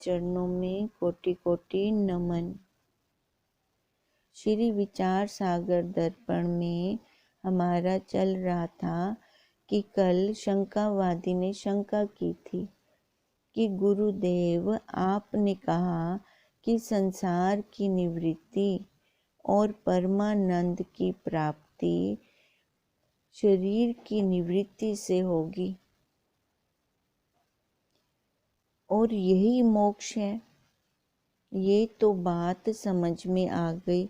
चरणों में कोटि कोटि नमन। श्री विचार सागर दर्पण में हमारा चल रहा था कि कल शंकावादी ने शंका की थी कि गुरुदेव आपने कहा कि संसार की निवृत्ति और परमानंद की प्राप्ति शरीर की निवृत्ति से होगी और यही मोक्ष है। ये तो बात समझ में आ गई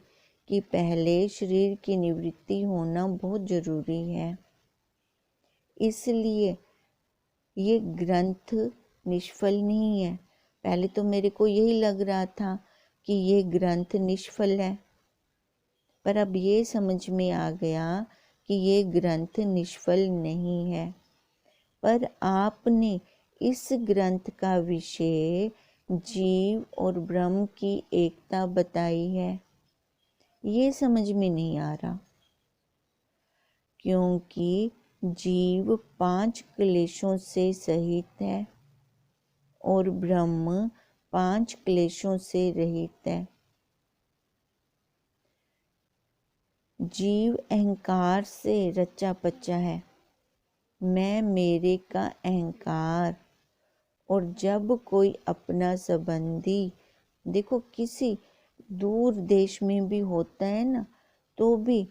कि पहले शरीर की निवृत्ति होना बहुत ज़रूरी है। इसलिए ये ग्रंथ निष्फल नहीं है। पहले तो मेरे को यही लग रहा था कि ये ग्रंथ निष्फल है, पर अब ये समझ में आ गया कि ये ग्रंथ निष्फल नहीं है। पर आपने इस ग्रंथ का विषय जीव और ब्रह्म की एकता बताई है, ये समझ में नहीं आ रहा, क्योंकि जीव 5 क्लेशों से सहित है और ब्रह्म 5 क्लेशों से रहित है। जीव अहंकार से रचा पचा है, मैं मेरे का अहंकार। और जब कोई अपना संबंधी, देखो किसी दूर देश में भी होता है ना, तो भी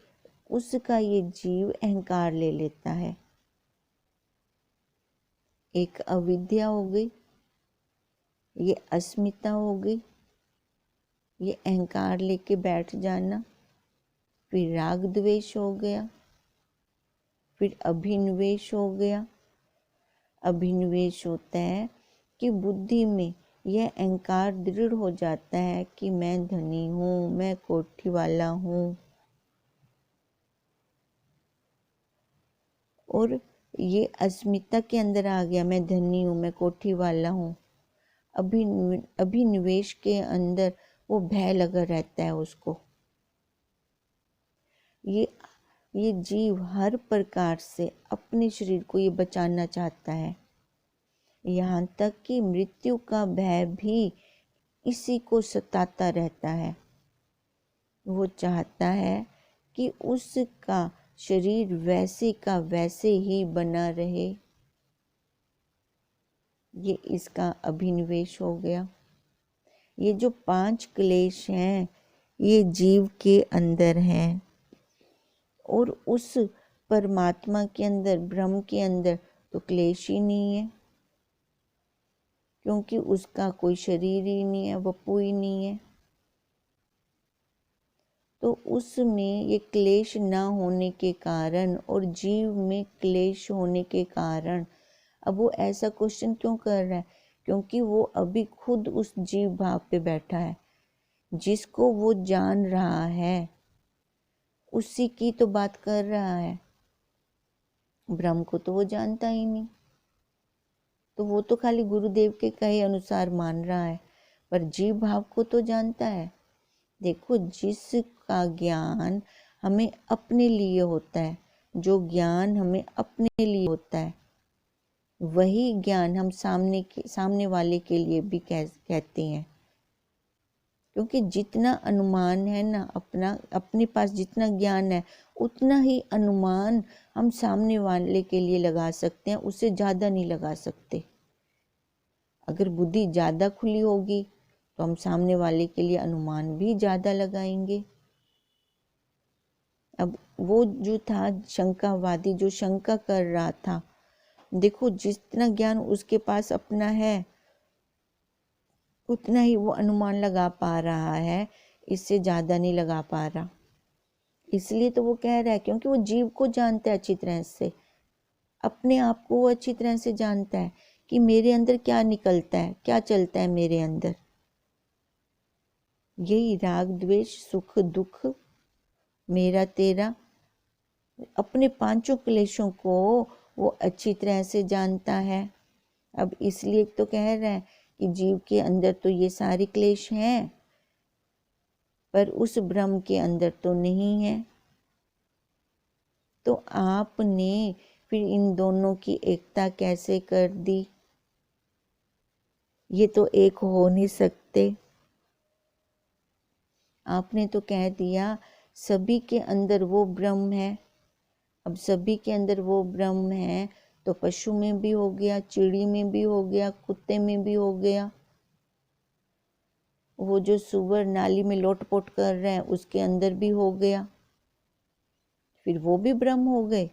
उसका ये जीव अहंकार ले लेता है। एक अविद्या हो गई, ये अस्मिता हो गई, ये अहंकार लेके बैठ जाना। फिर राग द्वेष हो गया, फिर अभिनिवेश हो गया। अभिनिवेश होता है कि बुद्धि में यह अहंकार दृढ़ हो जाता है कि मैं धनी हूँ, मैं कोठी वाला हूँ, और ये अस्मिता के अंदर आ गया, मैं धनी हूँ, मैं कोठी वाला हूँ। अभिनिवेश के अंदर वो भय लगा रहता है उसको। ये जीव हर प्रकार से अपने शरीर को ये बचाना चाहता है, यहाँ तक कि मृत्यु का भय भी इसी को सताता रहता है। वो चाहता है कि उसका शरीर वैसे का वैसे ही बना रहे। ये इसका अभिनिवेश हो गया। ये जो 5 क्लेश हैं, ये जीव के अंदर हैं, और उस परमात्मा के अंदर, ब्रह्म के अंदर तो क्लेश ही नहीं है, क्योंकि उसका कोई शरीर ही नहीं है, वपु ही नहीं है। तो उसमें ये क्लेश ना होने के कारण और जीव में क्लेश होने के कारण अब वो ऐसा क्वेश्चन क्यों कर रहा है? क्योंकि वो अभी खुद उस जीव भाव पे बैठा है। जिसको वो जान रहा है उसी की तो बात कर रहा है। ब्रह्म को तो वो जानता ही नहीं, तो वो तो खाली गुरुदेव के कहे अनुसार मान रहा है, पर जीव भाव को तो जानता है। देखो, जिसका ज्ञान हमें अपने लिए होता है, जो ज्ञान हमें अपने लिए होता है, वही ज्ञान हम सामने वाले के लिए भी कहते हैं। क्योंकि जितना अनुमान है ना, अपने पास जितना ज्ञान है, उतना ही अनुमान हम सामने वाले के लिए लगा सकते हैं, उससे ज़्यादा नहीं लगा सकते। अगर बुद्धि ज़्यादा खुली होगी तो हम सामने वाले के लिए अनुमान भी ज़्यादा लगाएंगे। अब वो जो था शंकावादी, जो शंका कर रहा था, देखो जितना ज्ञान उसके पास अपना है उतना ही वो अनुमान लगा पा रहा है, इससे ज़्यादा नहीं लगा पा रहा। इसलिए तो वो कह रहा है, क्योंकि वो जीव को जानता है अच्छी तरह से, अपने आप को वो अच्छी तरह से जानता है कि मेरे अंदर क्या निकलता है, क्या चलता है मेरे अंदर। यही राग द्वेष सुख दुख मेरा तेरा, अपने 5 क्लेशों को वो अच्छी तरह से जानता है। अब इसलिए तो कह रहा है कि जीव के अंदर तो ये सारे क्लेश हैं, पर उस ब्रह्म के अंदर तो नहीं है। तो आपने फिर इन दोनों की एकता कैसे कर दी? ये तो एक हो नहीं सकते। आपने तो कह दिया सभी के अंदर वो ब्रह्म है। अब सभी के अंदर वो ब्रह्म है तो पशु में भी हो गया, चिड़ी में भी हो गया, कुत्ते में भी हो गया, वो जो सुअर नाली में लोटपोट कर रहे हैं उसके अंदर भी हो गया, फिर वो भी ब्रह्म हो गए।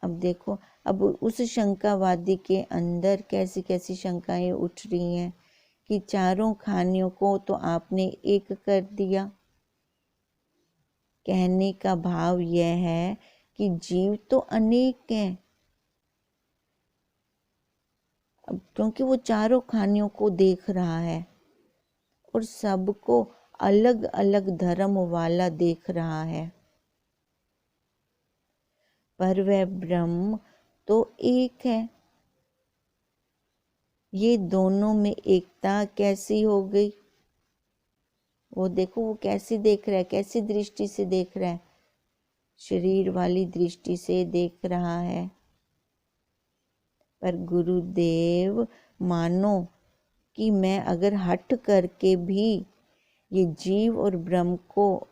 अब देखो, अब उस शंकावादी के अंदर कैसी कैसी शंकाएं उठ रही हैं कि चारों खानियों को तो आपने एक कर दिया। कहने का भाव यह है कि जीव तो अनेक हैं। अब क्योंकि वो चारों खानियों को देख रहा है और सबको अलग अलग धर्म वाला देख रहा है, पर वह ब्रह्म तो एक है। ये दोनों में एकता कैसी हो गई? वो देखो, वो कैसी देख रहा है, कैसी दृष्टि से देख रहा है, शरीर वाली दृष्टि से देख रहा है। पर गुरुदेव मानो कि मैं अगर हट करके भी ये जीव और ब्रह्म को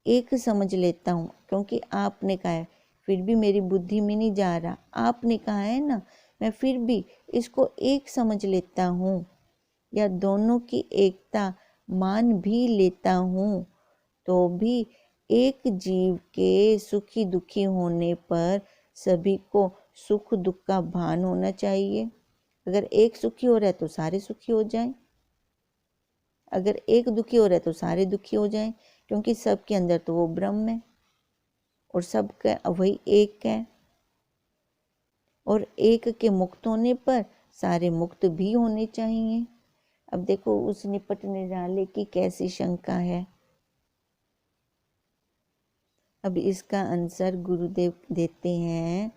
एक समझ लेता हूँ, क्योंकि आपने कहा है, फिर भी मेरी बुद्धि में नहीं जा रहा, आपने कहा है ना, मैं फिर भी इसको एक समझ लेता हूँ या दोनों की एकता मान भी लेता हूँ, तो भी एक जीव के सुखी दुखी होने पर सभी को सुख दुख का भान होना चाहिए। अगर एक सुखी हो रहा है तो सारे सुखी हो जाएं, अगर एक दुखी हो रहा है तो सारे दुखी हो जाएं, क्योंकि सबके अंदर तो वो ब्रह्म है और सबका वही एक है, और एक के मुक्त होने पर सारे मुक्त भी होने चाहिए। अब देखो उस निपटने वाले की कैसी शंका है। अब इसका आंसर गुरुदेव देते हैं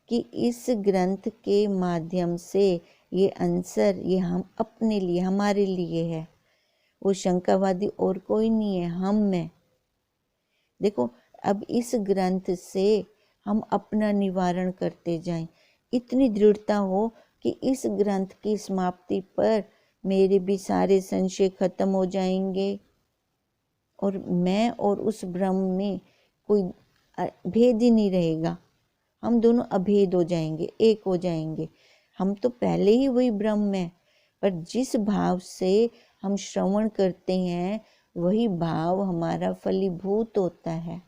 कि इस ग्रंथ के माध्यम से ये आंसर ये हम अपने लिए, हमारे लिए है। वो शंकावादी और कोई नहीं है, हम हैं। देखो, अब इस ग्रंथ से हम अपना निवारण करते जाएं, इतनी दृढ़ता हो कि इस ग्रंथ की समाप्ति पर मेरे भी सारे संशय खत्म हो जाएंगे और मैं और उस ब्रह्म में कोई भेद ही नहीं रहेगा। हम दोनों अभेद हो जाएंगे, एक हो जाएंगे। हम तो पहले ही वही ब्रह्म है, पर जिस भाव से हम श्रवण करते हैं वही भाव हमारा फलीभूत होता है,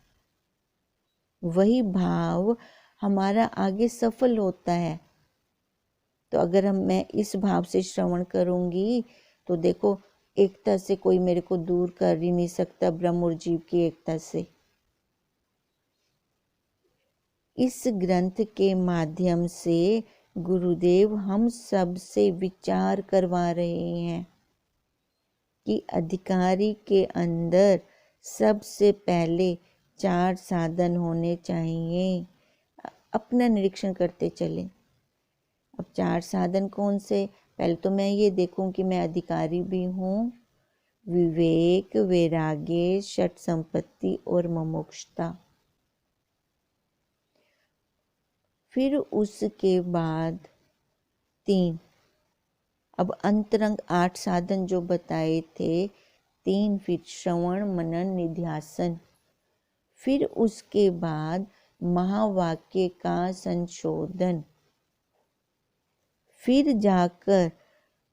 वही भाव हमारा आगे सफल होता है। तो अगर मैं इस भाव से श्रवण करूंगी तो देखो, एकता से कोई मेरे को दूर कर ही नहीं सकता, ब्रह्म और जीव की एकता से। इस ग्रंथ के माध्यम से गुरुदेव हम सब से विचार करवा रहे हैं कि अधिकारी के अंदर सबसे पहले 4 साधन होने चाहिए। अपना निरीक्षण करते चले। अब 4 साधन कौन से? पहले तो मैं ये देखूं कि मैं अधिकारी भी हूँ, विवेक, वैराग्य, षट संपत्ति और मुमुक्षुता। फिर उसके बाद 3, अब अंतरंग 8 साधन जो बताए थे, 3, फिर श्रवण मनन निध्यासन। फिर उसके बाद महावाक्य का संशोधन। फिर जाकर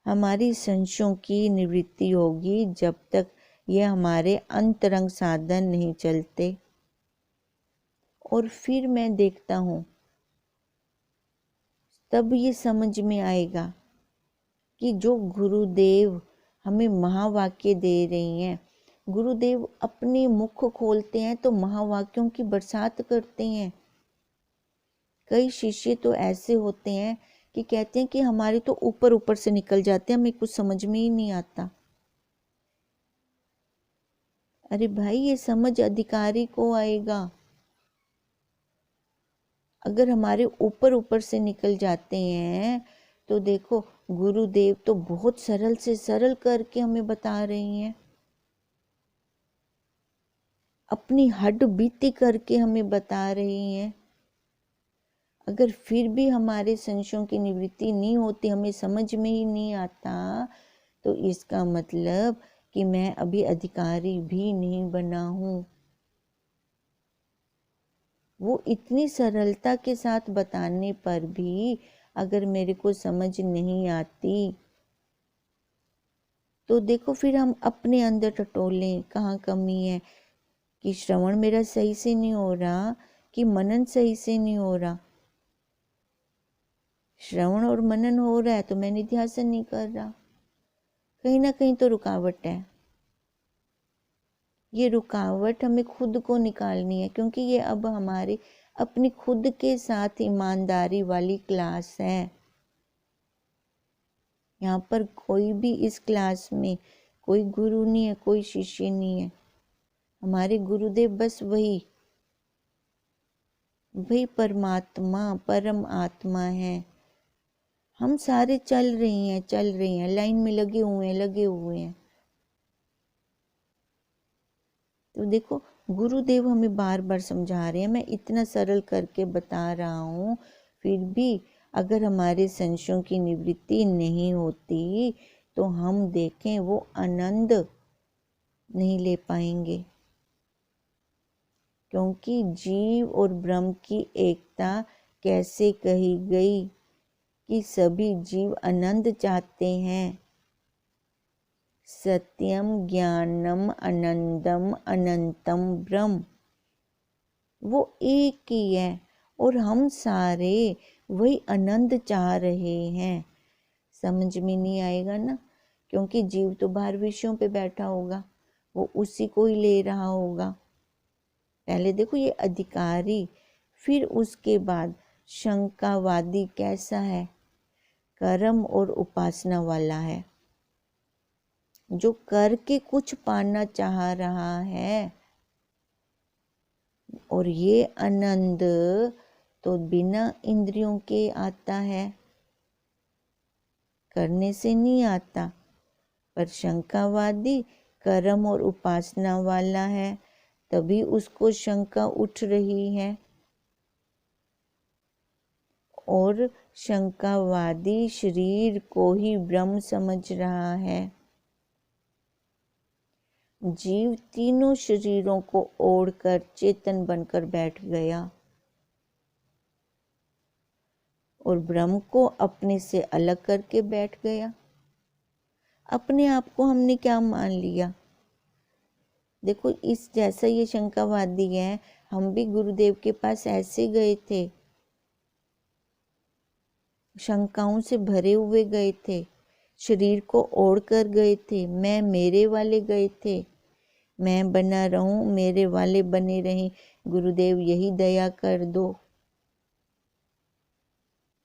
हमारी संशयों की निवृत्ति होगी, जब तक ये हमारे अंतरंग साधन नहीं चलते। और फिर मैं देखता हूँ, तब ये समझ में आएगा कि जो गुरुदेव हमें महावाक्य दे रही हैं, गुरुदेव अपने मुख खोलते हैं तो महावाक्यों की बरसात करते हैं। कई शिष्य तो ऐसे होते हैं कि कहते हैं कि हमारे तो ऊपर ऊपर से निकल जाते हैं, हमें कुछ समझ में ही नहीं आता। अरे भाई, ये समझ अधिकारी को आएगा। अगर हमारे ऊपर ऊपर से निकल जाते हैं तो देखो, गुरुदेव तो बहुत सरल से सरल करके हमें बता रही हैं, अपनी हड्ड बीती करके हमें बता रही हैं। अगर फिर भी हमारे संशयों की निवृत्ति नहीं होती, हमें समझ में ही नहीं आता, तो इसका मतलब कि मैं अभी अधिकारी भी नहीं बना हूँ। वो इतनी सरलता के साथ बताने पर भी अगर मेरे को समझ नहीं आती, तो देखो फिर हम अपने अंदर टटोलें कहाँ कमी है, कि श्रवण मेरा सही से नहीं हो रहा, कि मनन सही से नहीं हो रहा। श्रवण और मनन हो रहा है तो मैं निध्यासन नहीं कर रहा, कहीं ना कहीं तो रुकावट है। ये रुकावट हमें खुद को निकालनी है, क्योंकि ये अब हमारी अपनी खुद के साथ ईमानदारी वाली क्लास है। यहाँ पर कोई भी इस क्लास में कोई गुरु नहीं है, कोई शिष्य नहीं है। हमारे गुरुदेव बस वही परमात्मा, परम आत्मा है। हम सारे चल रहे हैं, लाइन में लगे हुए हैं। तो देखो गुरुदेव हमें बार बार समझा रहे हैं, मैं इतना सरल करके बता रहा हूँ, फिर भी अगर हमारे संशयों की निवृत्ति नहीं होती तो हम देखें वो आनंद नहीं ले पाएंगे। क्योंकि जीव और ब्रह्म की एकता कैसे कही गई कि सभी जीव आनंद चाहते हैं। सत्यम ज्ञानम आनंदम अनंतम ब्रह्म, वो एक ही है और हम सारे वही आनंद चाह रहे हैं। समझ में नहीं आएगा ना, क्योंकि जीव तो बाहर विषयों पे बैठा होगा, वो उसी को ही ले रहा होगा। पहले देखो ये अधिकारी, फिर उसके बाद शंकावादी कैसा है, कर्म और उपासना वाला है, जो करके कुछ पाना चाह रहा है। और ये आनंद तो बिना इंद्रियों के आता है, करने से नहीं आता। पर शंकावादी कर्म और उपासना वाला है, तभी उसको शंका उठ रही है। और शंकावादी शरीर को ही ब्रह्म समझ रहा है। जीव तीनों शरीरों को ओढ़कर चेतन बनकर बैठ गया और ब्रह्म को अपने से अलग करके बैठ गया। अपने आप को हमने क्या मान लिया? देखो इस जैसा ये शंकावादी है, हम भी गुरुदेव के पास ऐसे गए थे, शंकाओं से भरे हुए गए थे, शरीर को ओढ़ कर गए थे, मैं मेरे वाले गए थे, मैं बना रहूं मेरे वाले बने रहें, गुरुदेव यही दया कर दो।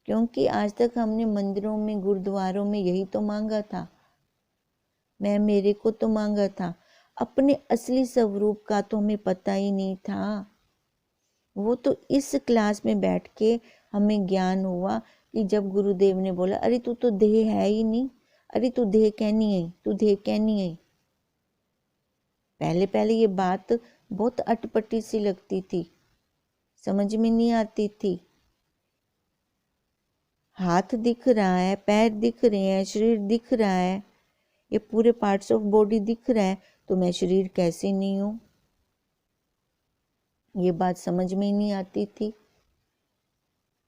क्योंकि आज तक हमने मंदिरों में गुरुद्वारों में यही तो मांगा था, मैं मेरे को तो मांगा था, अपने असली स्वरूप का तो हमें पता ही नहीं था। वो तो इस क्लास में बैठ के हमें ज्ञान हुआ कि जब गुरुदेव ने बोला अरे तू तो देह है ही नहीं, अरे तू देह कहनी है, तू देह कहनी है। पहले पहले ये बात बहुत अटपटी सी लगती थी, समझ में नहीं आती थी। हाथ दिख रहा है, पैर दिख रहे हैं, शरीर दिख रहा है, ये पूरे पार्ट्स ऑफ बॉडी दिख रहा है, तो मैं शरीर कैसे नहीं हूँ? ये बात समझ में ही नहीं आती थी।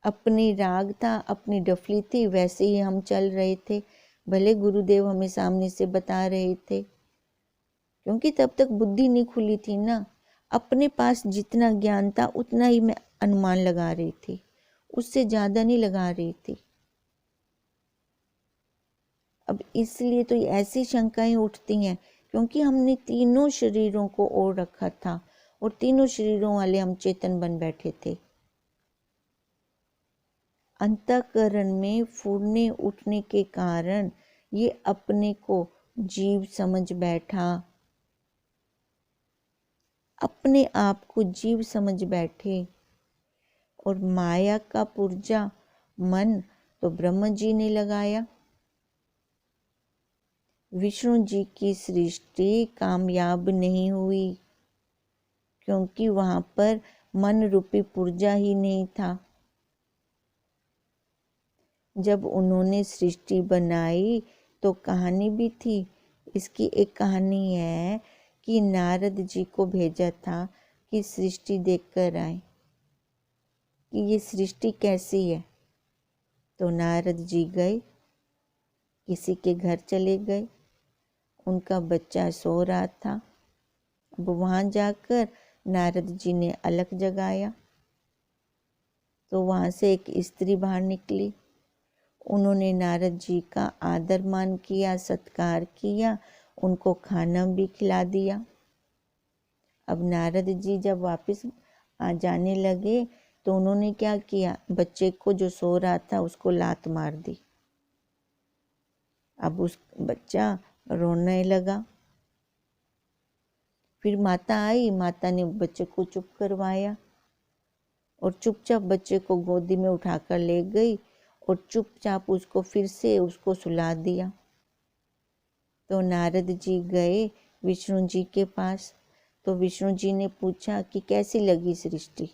अपनी राग था, अपनी डफली थी, वैसे ही हम चल रहे थे, भले गुरुदेव हमें सामने से बता रहे थे, क्योंकि तब तक बुद्धि नहीं खुली थी ना। अपने पास जितना ज्ञान था उतना ही मैं अनुमान लगा रही थी, उससे ज़्यादा नहीं लगा रही थी। अब इसलिए तो ऐसी शंकाएं उठती हैं, क्योंकि हमने तीनों शरीरों को ओढ़ रखा था और तीनों शरीरों वाले हम चेतन बन बैठे थे। अंतःकरण में फूटने उठने के कारण ये अपने को जीव समझ बैठा, अपने आप को जीव समझ बैठे। और माया का पुर्जा मन तो ब्रह्म जी ने लगाया। विष्णु जी की सृष्टि कामयाब नहीं हुई, क्योंकि वहाँ पर मन रूपी पुर्जा ही नहीं था। जब उन्होंने सृष्टि बनाई तो कहानी भी थी। इसकी एक कहानी है कि नारद जी को भेजा था कि सृष्टि देखकर आए कि ये सृष्टि कैसी है। तो नारद जी गए, किसी के घर चले गए, उनका बच्चा सो रहा था। अब वहाँ जाकर नारद जी ने अलख जगाया तो वहाँ से एक स्त्री बाहर निकली। उन्होंने नारद जी का आदर मान किया, सत्कार किया, उनको खाना भी खिला दिया। अब नारद जी जब वापस आ जाने लगे तो उन्होंने क्या किया, बच्चे को जो सो रहा था उसको लात मार दी। अब उस बच्चा रोने लगा। फिर माता आई, माता ने बच्चे को चुप करवाया और चुपचाप बच्चे को गोदी में उठाकर ले गई और चुपचाप उसको फिर से उसको सुला दिया। तो नारद जी गए विष्णु जी के पास। तो विष्णु जी ने पूछा कि कैसी लगी सृष्टि।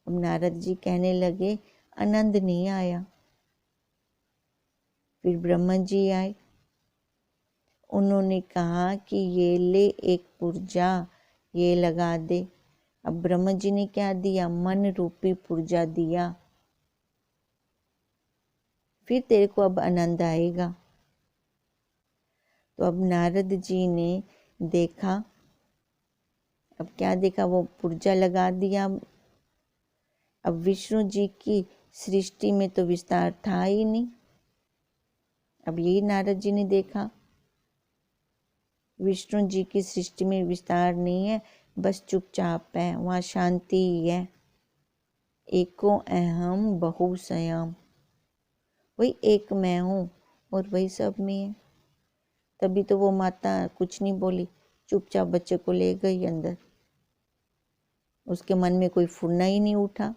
अब नारद जी कहने लगे आनंद नहीं आया। फिर ब्रह्मा जी आए, उन्होंने कहा कि ये ले एक पुर्जा, ये लगा दे। अब ब्रह्मा जी ने क्या दिया, मन रूपी पुर्जा दिया। फिर तेरे को अब आनंद आएगा। तो अब नारद जी ने देखा, अब क्या देखा, वो पुर्जा लगा दिया। अब विष्णु जी की सृष्टि में तो विस्तार था ही नहीं। अब यही नारद जी ने देखा, विष्णु जी की सृष्टि में विस्तार नहीं है, बस चुपचाप है, वहाँ शांति ही है। एको अहम बहु संयम, वही एक मैं हूँ और वही सब में है। तभी तो वो माता कुछ नहीं बोली, चुपचाप बच्चे को ले गई अंदर। उसके मन में कोई फुरना ही नहीं उठा।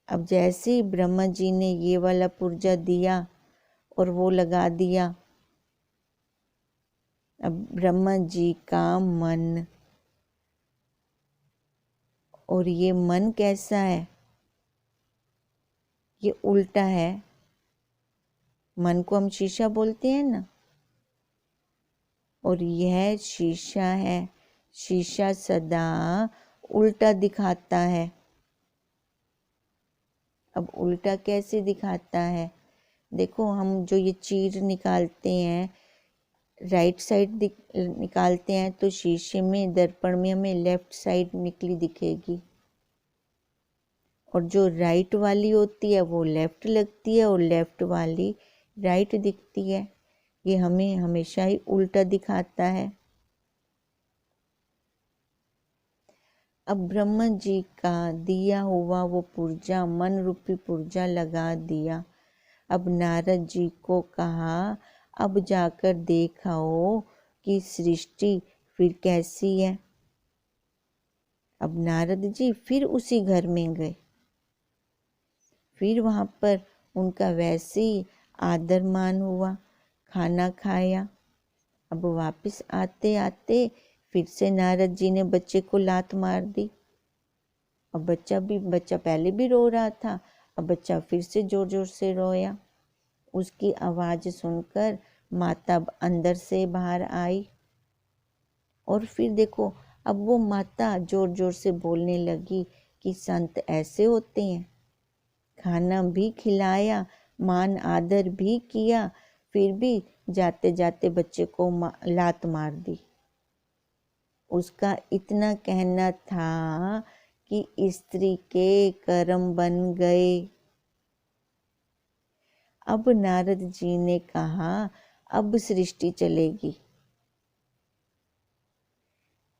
अब जैसे ही ब्रह्मा जी ने ये वाला पुर्जा दिया और वो लगा दिया, अब ब्रह्मा जी का मन, और ये मन कैसा है, ये उल्टा है। मन को हम शीशा बोलते हैं ना, और यह शीशा है। शीशा सदा उल्टा दिखाता है। अब उल्टा कैसे दिखाता है, देखो हम जो ये चीर निकालते हैं, राइट साइड निकालते हैं तो शीशे में, दर्पण में हमें लेफ्ट साइड निकली दिखेगी, और जो राइट वाली होती है वो लेफ्ट लगती है और लेफ्ट वाली राइट दिखती है। ये हमें हमेशा ही उल्टा दिखाता है। अब ब्रह्मा जी का दिया हुआ वो पुर्जा, मन रूपी पुर्जा लगा दिया। अब नारद जी को कहा अब जाकर देखाओ कि सृष्टि फिर कैसी है। अब नारद जी फिर उसी घर में गए, फिर वहाँ पर उनका वैसे ही आदर मान हुआ, खाना खाया। अब वापस आते आते फिर से नारद जी ने बच्चे को लात मार दी। अब बच्चा पहले भी रो रहा था, अब बच्चा फिर से जोर जोर से रोया। उसकी आवाज़ सुनकर माता अंदर से बाहर आई, और फिर देखो अब वो माता जोर जोर से बोलने लगी कि संत ऐसे होते हैं। खाना भी खिलाया, मान आदर भी किया, फिर भी जाते जाते बच्चे को लात मार दी। उसका इतना कहना था कि स्त्री के कर्म बन गए। अब नारद जी ने कहा अब सृष्टि चलेगी,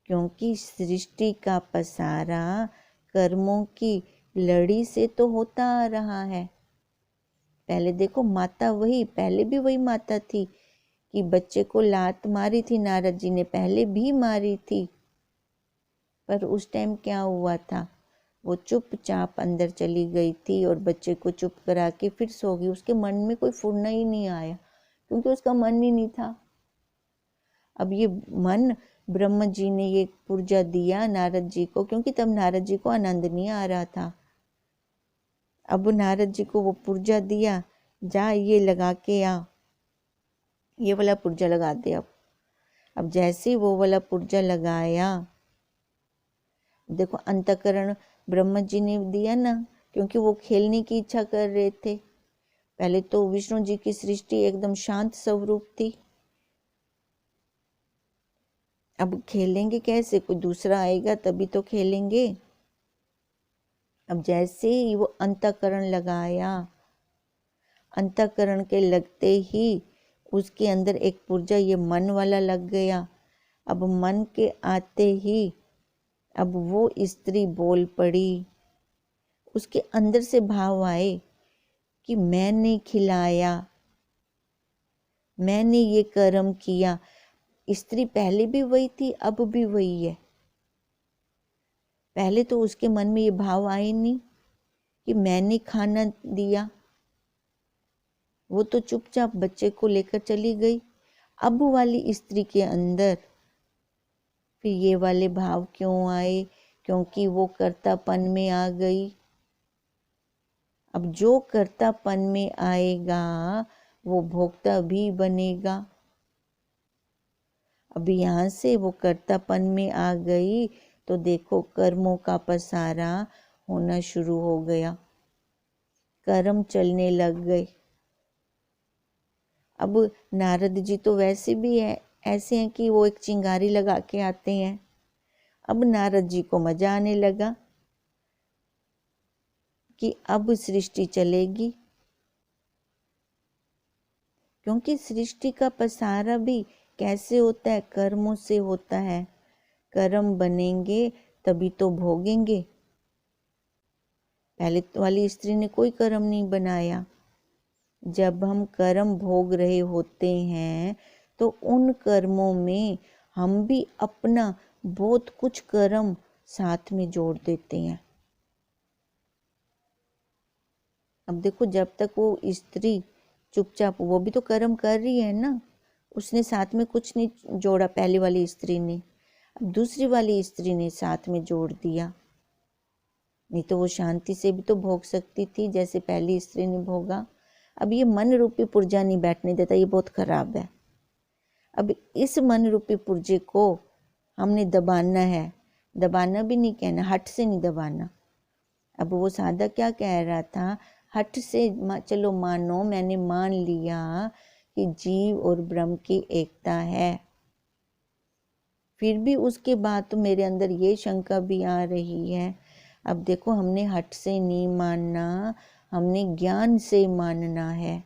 क्योंकि सृष्टि का पसारा कर्मों की लड़ी से तो होता आ रहा है। पहले देखो माता वही, पहले भी वही माता थी कि बच्चे को लात मारी थी, नारद जी ने पहले भी मारी थी। पर उस टाइम क्या हुआ था, वो चुपचाप अंदर चली गई थी और बच्चे को चुप करा के फिर सो गई। उसके मन में कोई फुरना ही नहीं आया, क्योंकि उसका मन ही नहीं था। अब ये मन, ब्रह्मा जी ने ये पुर्जा दिया नारद जी को, क्योंकि तब नारद जी को आनंद नहीं आ रहा था। अब नारद जी को वो पुर्जा दिया, जा ये लगा के आ, ये वाला पुर्जा लगा दे। अब जैसे ही वो वाला पुर्जा लगाया, देखो अंतःकरण ब्रह्मा जी ने दिया ना, क्योंकि वो खेलने की इच्छा कर रहे थे। पहले तो विष्णु जी की सृष्टि एकदम शांत स्वरूप थी, अब खेलेंगे कैसे, कोई दूसरा आएगा तभी तो खेलेंगे। अब जैसे ही वो अंतःकरण लगाया, अंतःकरण के लगते ही उसके अंदर एक पुर्जा ये मन वाला लग गया। अब मन के आते ही अब वो स्त्री बोल पड़ी, उसके अंदर से भाव आए कि मैंने खिलाया, मैंने ये कर्म किया। स्त्री पहले भी वही थी, अब भी वही है। पहले तो उसके मन में ये भाव आए नहीं कि मैंने खाना दिया, वो तो चुपचाप बच्चे को लेकर चली गई। अब वाली स्त्री के अंदर फिर ये वाले भाव क्यों आए, क्योंकि वो कर्तापन में आ गई। अब जो कर्तापन में आएगा वो भोक्ता भी बनेगा। अब यहाँ से वो कर्तापन में आ गई तो देखो कर्मों का पसारा होना शुरू हो गया, कर्म चलने लग गए। अब नारद जी तो वैसे भी है ऐसे हैं कि वो एक चिंगारी लगा के आते हैं। अब नारद जी को मजा आने लगा कि अब सृष्टि चलेगी, क्योंकि सृष्टि का पसारा भी कैसे होता है, कर्मों से होता है। कर्म बनेंगे तभी तो भोगेंगे। पहले वाली स्त्री ने कोई कर्म नहीं बनाया। जब हम कर्म भोग रहे होते हैं तो उन कर्मों में हम भी अपना बहुत कुछ कर्म साथ में जोड़ देते हैं। अब देखो जब तक वो स्त्री चुपचाप, वो भी तो कर्म कर रही है ना, उसने साथ में कुछ नहीं जोड़ा पहली वाली स्त्री ने, अब दूसरी वाली स्त्री ने साथ में जोड़ दिया। नहीं तो वो शांति से भी तो भोग सकती थी जैसे पहली स्त्री ने भोगा। अब ये मन रूपी पुर्जा नहीं बैठने देता, ये बहुत खराब है। अब इस मन रूपी पुर्जे को हमने दबाना है, दबाना भी नहीं कहना, हट से नहीं दबाना। अब वो सादा क्या कह रहा था, हट से चलो मानो, मैंने मान लिया कि जीव और ब्रह्म की एकता है, फिर भी उसके बाद तो मेरे अंदर ये शंका भी आ रही है। अब देखो हमने हट से नहीं मानना, हमने ज्ञान से मानना है।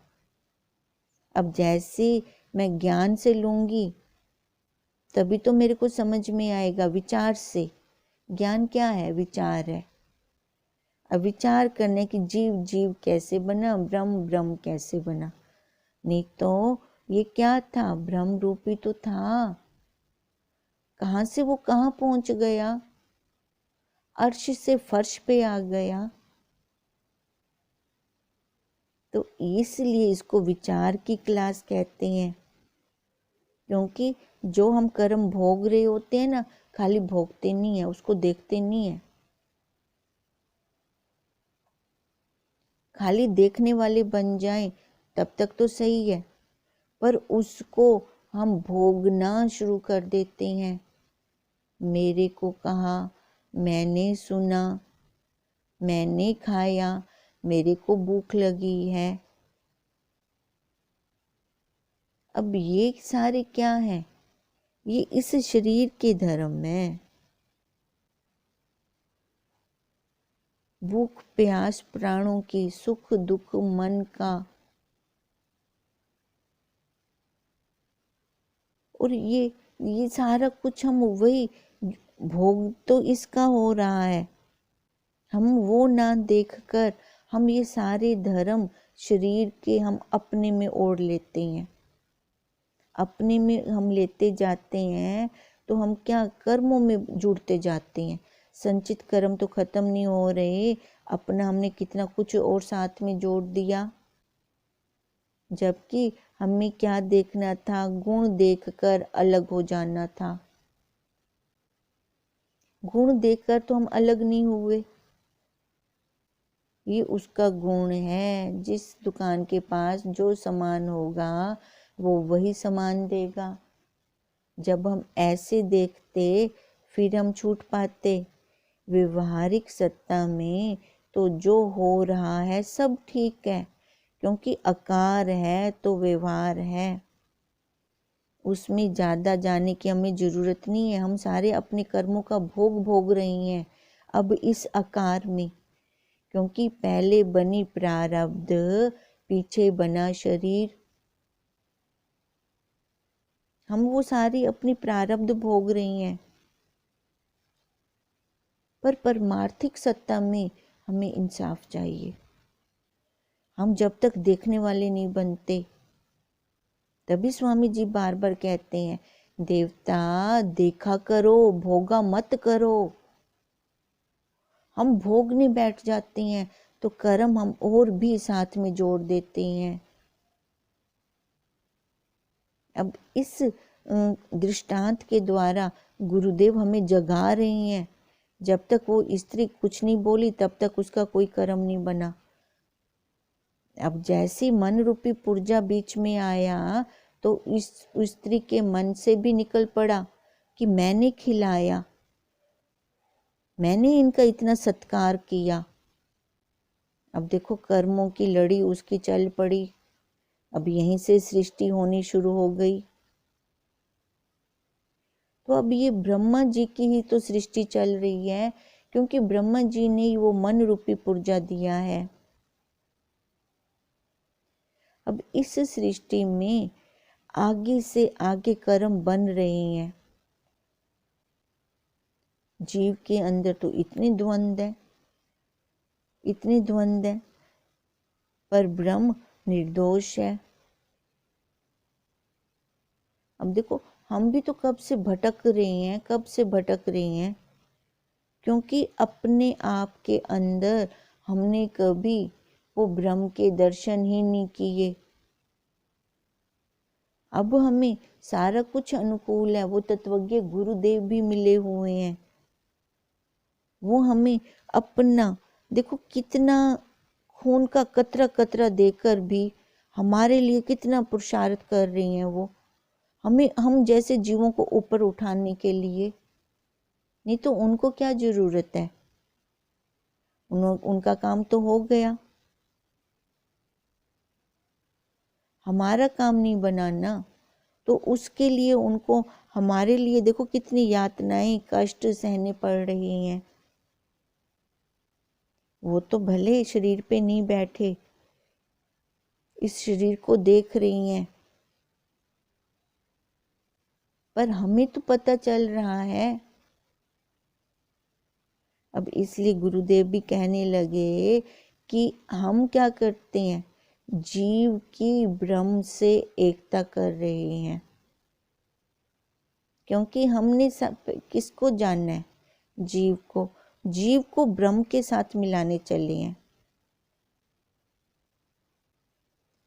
अब जैसे मैं ज्ञान से लूँगी तभी तो मेरे को समझ में आएगा, विचार से। ज्ञान क्या है, विचार है। अब विचार करने की जीव जीव कैसे बना, ब्रह्म ब्रह्म कैसे बना। नहीं तो ये क्या था, ब्रह्म रूपी तो था, कहाँ से वो कहाँ पहुंच गया, अर्श से फर्श पे आ गया। तो इसलिए इसको विचार की क्लास कहते हैं, क्योंकि जो हम कर्म भोग रहे होते हैं ना, खाली भोगते नहीं है, उसको देखते नहीं है। खाली देखने वाले बन जाएं तब तक तो सही है, पर उसको हम भोगना शुरू कर देते हैं। मेरे को कहा, मैंने सुना, मैंने खाया, मेरे को भूख लगी है। अब ये सारे क्या है, ये इस शरीर के धर्म है। भूख प्यास प्राणों की, सुख दुख मन का, और ये सारा कुछ हम वही भोग तो इसका हो रहा है। हम वो ना देखकर हम ये सारे धर्म शरीर के हम अपने में ओढ़ लेते हैं, अपने में हम लेते जाते हैं। तो हम क्या कर्मों में जुड़ते जाते हैं। संचित कर्म तो खत्म नहीं हो रहे, अपना हमने कितना कुछ और साथ में जोड़ दिया। जबकि हमें क्या देखना था, गुण देखकर अलग हो जाना था। गुण देखकर तो हम अलग नहीं हुए, ये उसका गुण है। जिस दुकान के पास जो सामान होगा वो वही सामान देगा। जब हम ऐसे देखते फिर हम छूट पाते। व्यवहारिक सत्ता में तो जो हो रहा है सब ठीक है, क्योंकि आकार है तो व्यवहार है, उसमें ज़्यादा जाने की हमें ज़रूरत नहीं है। हम सारे अपने कर्मों का भोग भोग रही हैं अब इस आकार में, क्योंकि पहले बनी प्रारब्ध, पीछे बना शरीर। हम वो सारी अपनी प्रारब्ध भोग रही हैं। पर परमार्थिक सत्ता में हमें इंसाफ चाहिए। हम जब तक देखने वाले नहीं बनते, तभी स्वामी जी बार बार कहते हैं, देवता देखा करो, भोगा मत करो। हम भोगने बैठ जाते हैं तो कर्म हम और भी साथ में जोड़ देते हैं। अब इस दृष्टांत के द्वारा गुरुदेव हमें जगा रहे हैं। जब तक वो स्त्री कुछ नहीं बोली तब तक उसका कोई कर्म नहीं बना। अब जैसे मन रूपी पुर्जा बीच में आया तो इस स्त्री के मन से भी निकल पड़ा कि मैंने खिलाया, मैंने इनका इतना सत्कार किया। अब देखो कर्मों की लड़ी उसकी चल पड़ी। अब यहीं से सृष्टि होनी शुरू हो गई। तो अब ये ब्रह्मा जी की ही तो सृष्टि चल रही है, क्योंकि ब्रह्मा जी ने ही वो मन रूपी पुर्जा दिया है। अब इस सृष्टि में आगे से आगे कर्म बन रहे हैं। जीव के अंदर तो इतने द्वंद्व है, इतने द्वंद्व है, पर ब्रह्म निर्दोष है। अब देखो हम भी तो कब से भटक रहे हैं, कब से भटक रहे हैं, क्योंकि अपने आप के अंदर हमने कभी वो ब्रह्म के दर्शन ही नहीं किए। अब हमें सारा कुछ अनुकूल है। वो तत्वज्ञ गुरुदेव भी मिले हुए हैं। वो हमें अपना देखो कितना खून का कतरा कतरा देकर भी हमारे लिए कितना पुरुषार्थ कर रही हैं वो, हमें हम जैसे जीवों को ऊपर उठाने के लिए। नहीं तो उनको क्या जरूरत है, उनका काम तो हो गया। हमारा काम नहीं बनाना, तो उसके लिए उनको हमारे लिए देखो कितनी यातनाएं कष्ट सहने पड़ रही हैं। वो तो भले शरीर पे नहीं बैठे, इस शरीर को देख रही हैं, पर हमें तो पता चल रहा है। अब इसलिए गुरुदेव भी कहने लगे कि हम क्या करते हैं, जीव की ब्रह्म से एकता कर रहे हैं। क्योंकि हमने सब किसको जानना है, जीव को ब्रह्म के साथ मिलाने चले हैं।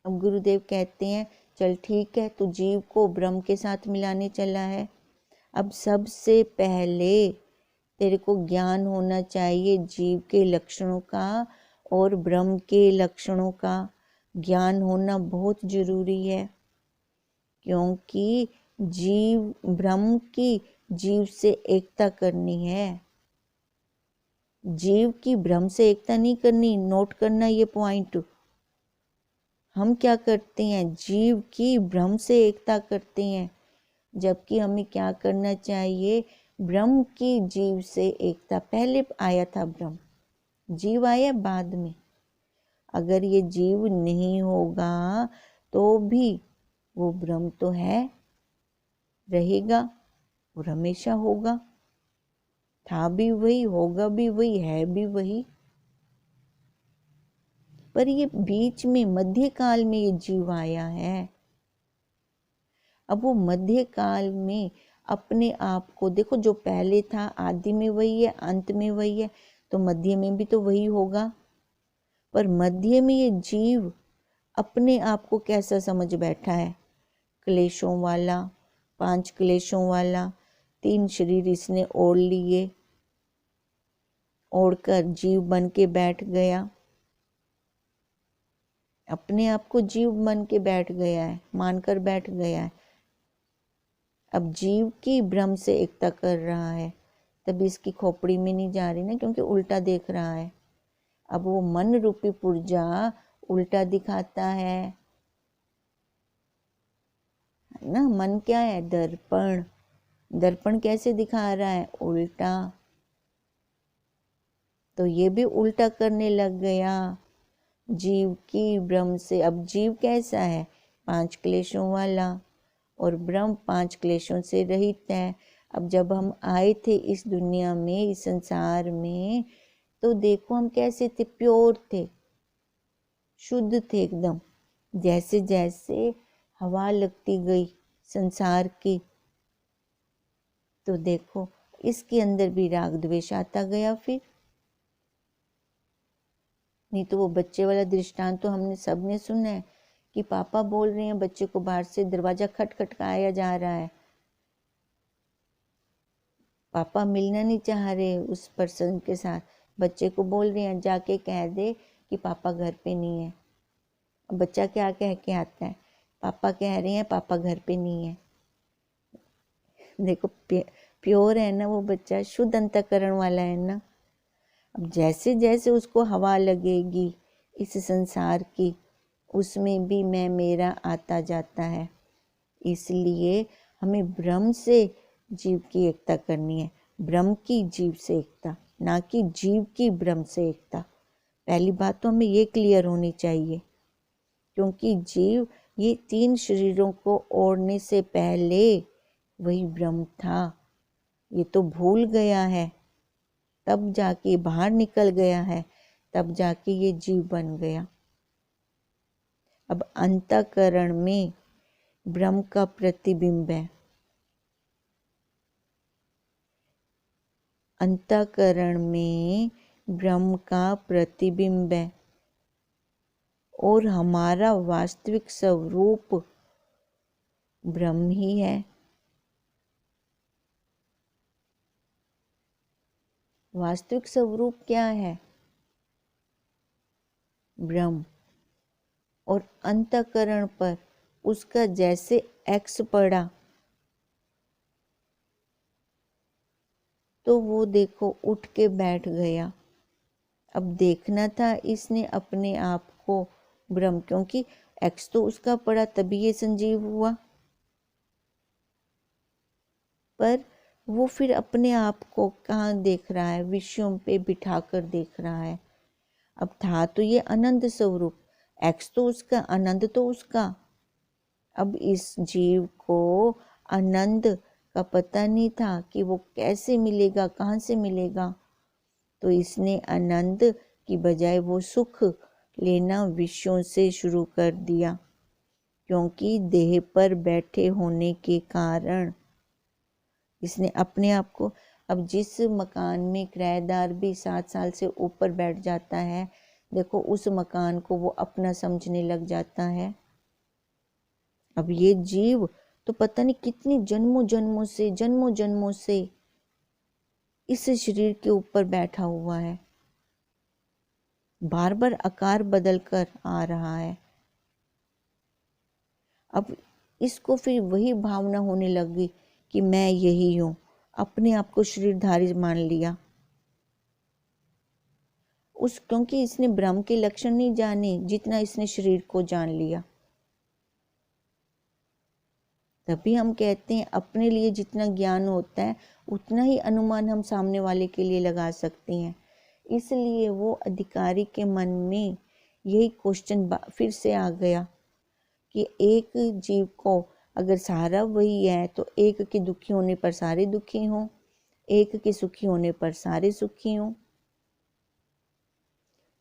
अब गुरुदेव कहते हैं चल ठीक है, तू जीव को ब्रह्म के साथ मिलाने चला है। अब सबसे पहले तेरे को ज्ञान होना चाहिए जीव के लक्षणों का और ब्रह्म के लक्षणों का। ज्ञान होना बहुत जरूरी है, क्योंकि ब्रह्म की जीव से एकता करनी है। जीव की ब्रह्म से एकता नहीं करनी। नोट करना ये पॉइंट। हम क्या करते हैं, जीव की ब्रह्म से एकता करते हैं, जबकि हमें क्या करना चाहिए, ब्रह्म की जीव से एकता। पहले आया था ब्रह्म, जीव आया बाद में। अगर ये जीव नहीं होगा तो भी वो ब्रह्म तो है, रहेगा और हमेशा होगा। था भी वही, होगा भी वही, है भी वही। पर ये बीच में मध्य काल में ये जीव आया है। अब वो मध्य काल में अपने आप को देखो, जो पहले था आदि में वही है, अंत में वही है, तो मध्य में भी तो वही होगा। पर मध्य में ये जीव अपने आप को कैसा समझ बैठा है, क्लेशों वाला, 5 क्लेशों वाला, 3 शरीर इसने ओढ़ लिए, ओढ़कर जीव बन के बैठ गया। अपने आप को जीव मन के बैठ गया है, मानकर बैठ गया है। अब जीव की भ्रम से एकता कर रहा है, तभी इसकी खोपड़ी में नहीं जा रही ना, क्योंकि उल्टा देख रहा है। अब वो मन रूपी पुर्जा उल्टा दिखाता है ना। मन क्या है? दर्पण। दर्पण कैसे दिखा रहा है? उल्टा। तो ये भी उल्टा करने लग गया जीव की भ्रम से। अब जीव कैसा है? 5 क्लेशों वाला, और ब्रह्म 5 क्लेशों से रहित है। अब जब हम आए थे इस दुनिया में, इस संसार में, तो देखो हम कैसे थे? प्योर थे, शुद्ध थे एकदम। जैसे जैसे हवा लगती गई संसार की, तो देखो इसके अंदर भी राग द्वेष आता गया। फिर नहीं तो वो बच्चे वाला दृष्टांत तो हमने सबने सुना है कि पापा बोल रहे हैं बच्चे को, बाहर से दरवाजा खटखटाया जा रहा है, पापा मिलना नहीं चाह रहे उस पर्सन के साथ, बच्चे को बोल रहे हैं जाके कह दे कि पापा घर पे नहीं है। अब बच्चा क्या कह के आता है? पापा कह रहे हैं पापा घर पे नहीं है। देखो प्योर है ना वो बच्चा, शुद्ध अंतःकरण वाला है ना। अब जैसे जैसे उसको हवा लगेगी इस संसार की, उसमें भी मैं मेरा आता जाता है। इसलिए हमें ब्रह्म से जीव की एकता करनी है, ब्रह्म की जीव से एकता, ना कि जीव की ब्रह्म से एकता। पहली बात तो हमें ये क्लियर होनी चाहिए, क्योंकि जीव ये 3 शरीरों को ओढ़ने से पहले वही ब्रह्म था। ये तो भूल गया है, तब जाके बाहर निकल गया है, तब जाके ये जीव बन गया। अब अंतःकरण में ब्रह्म का प्रतिबिंब है, अंतःकरण में ब्रह्म का प्रतिबिंब है, और हमारा वास्तविक स्वरूप ब्रह्म ही है। वास्तविक स्वरूप क्या है? ब्रह्म। और अंतःकरण पर उसका जैसे एक्स पड़ा, तो वो देखो उठ के बैठ गया। अब देखना था इसने अपने आप को ब्रह्म, क्योंकि एक्स तो उसका पड़ा तभी ये संजीव हुआ, पर वो फिर अपने आप को कहाँ देख रहा है? विषयों पे बिठा कर देख रहा है। अब था तो ये अनंत स्वरूप, एक्स तो उसका, आनंद तो उसका। अब इस जीव को आनंद का पता नहीं था कि वो कैसे मिलेगा, कहाँ से मिलेगा, तो इसने आनंद की बजाय वो सुख लेना विषयों से शुरू कर दिया, क्योंकि देह पर बैठे होने के कारण इसने अपने आप को, अब जिस मकान में किराएदार भी 7 साल से ऊपर बैठ जाता है, देखो उस मकान को वो अपना समझने लग जाता है। अब ये जीव तो पता नहीं कितनी जन्मों जन्मों से इस शरीर के ऊपर बैठा हुआ है, बार बार आकार बदल कर आ रहा है। अब इसको फिर वही भावना होने लगी कि मैं यही हूँ, अपने आप को शरीरधारी मान लिया। क्योंकि इसने ब्रह्म के लक्षण नहीं जाने जितना इसने शरीर को जान लिया। तभी हम कहते हैं अपने लिए जितना ज्ञान होता है उतना ही अनुमान हम सामने वाले के लिए लगा सकते हैं। इसलिए वो अधिकारी के मन में यही क्वेश्चन फिर से आ गया कि एक जीव को अगर सहारा वही है, तो एक के दुखी होने पर सारे दुखी हों, एक के सुखी होने पर सारे सुखी हों।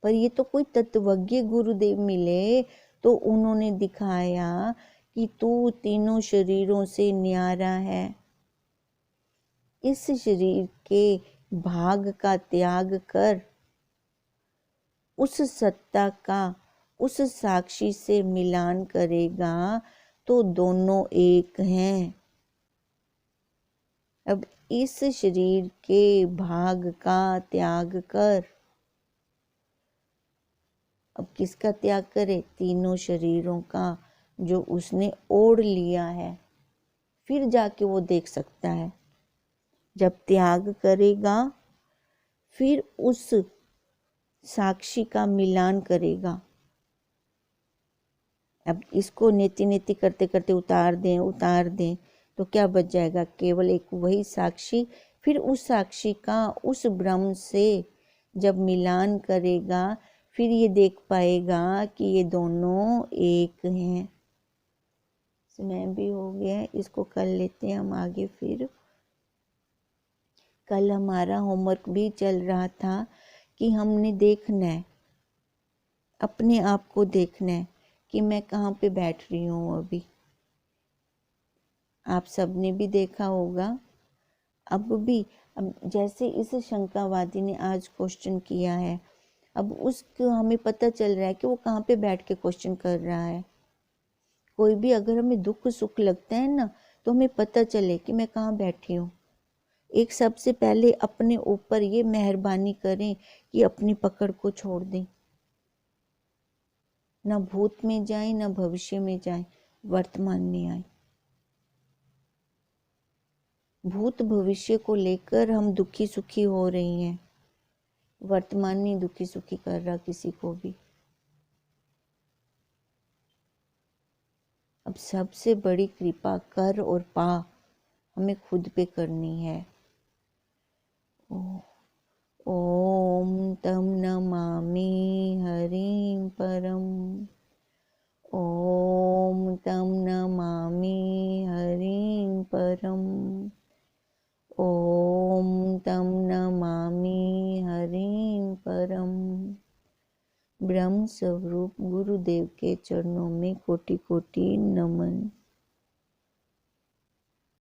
पर ये तो कोई तत्वज्ञ गुरुदेव मिले तो उन्होंने दिखाया कि तू तीनों शरीरों से न्यारा है। इस शरीर के भाग का त्याग कर उस सत्ता का उस साक्षी से मिलान करेगा तो दोनों एक हैं। अब इस शरीर के भाग का त्याग कर अब किसका त्याग करे? तीनों शरीरों का जो उसने ओढ़ लिया है, फिर जाके वो देख सकता है। जब त्याग करेगा फिर उस साक्षी का मिलान करेगा। अब इसको नेति नेति करते करते उतार दें तो क्या बच जाएगा? केवल एक वही साक्षी। फिर उस साक्षी का उस ब्रह्म से जब मिलान करेगा फिर ये देख पाएगा कि ये दोनों एक हैं। समय भी हो गया, इसको कर लेते हैं हम आगे। फिर कल हमारा होमवर्क भी चल रहा था कि हमने देखना है, अपने आप को देखना है कि मैं कहाँ पे बैठ रही हूँ अभी। आप सबने भी देखा होगा। अब जैसे इस शंकावादी ने आज क्वेश्चन किया है, अब उसको हमें पता चल रहा है कि वो कहाँ पे बैठ के क्वेश्चन कर रहा है। कोई भी अगर हमें दुख सुख लगता है ना, तो हमें पता चले कि मैं कहाँ बैठी हूँ। एक सबसे पहले अपने ऊपर ये मेहरबानी करें कि अपनी पकड़ को छोड़ दें। ना भूत में जाए, ना भविष्य में जाए, वर्तमान में आए। भूत भविष्य को लेकर हम दुखी सुखी हो रही हैं, वर्तमान नहीं दुखी सुखी कर रहा किसी को भी। अब सबसे बड़ी कृपा कर और पा हमें खुद पे करनी है। ओम तम नमामि हरिं परम। ओम तम नमामि हरिं परम। ओम तम नमामि हरिं परम। ब्रह्म स्वरूप गुरुदेव के चरणों में कोटि कोटि नमन।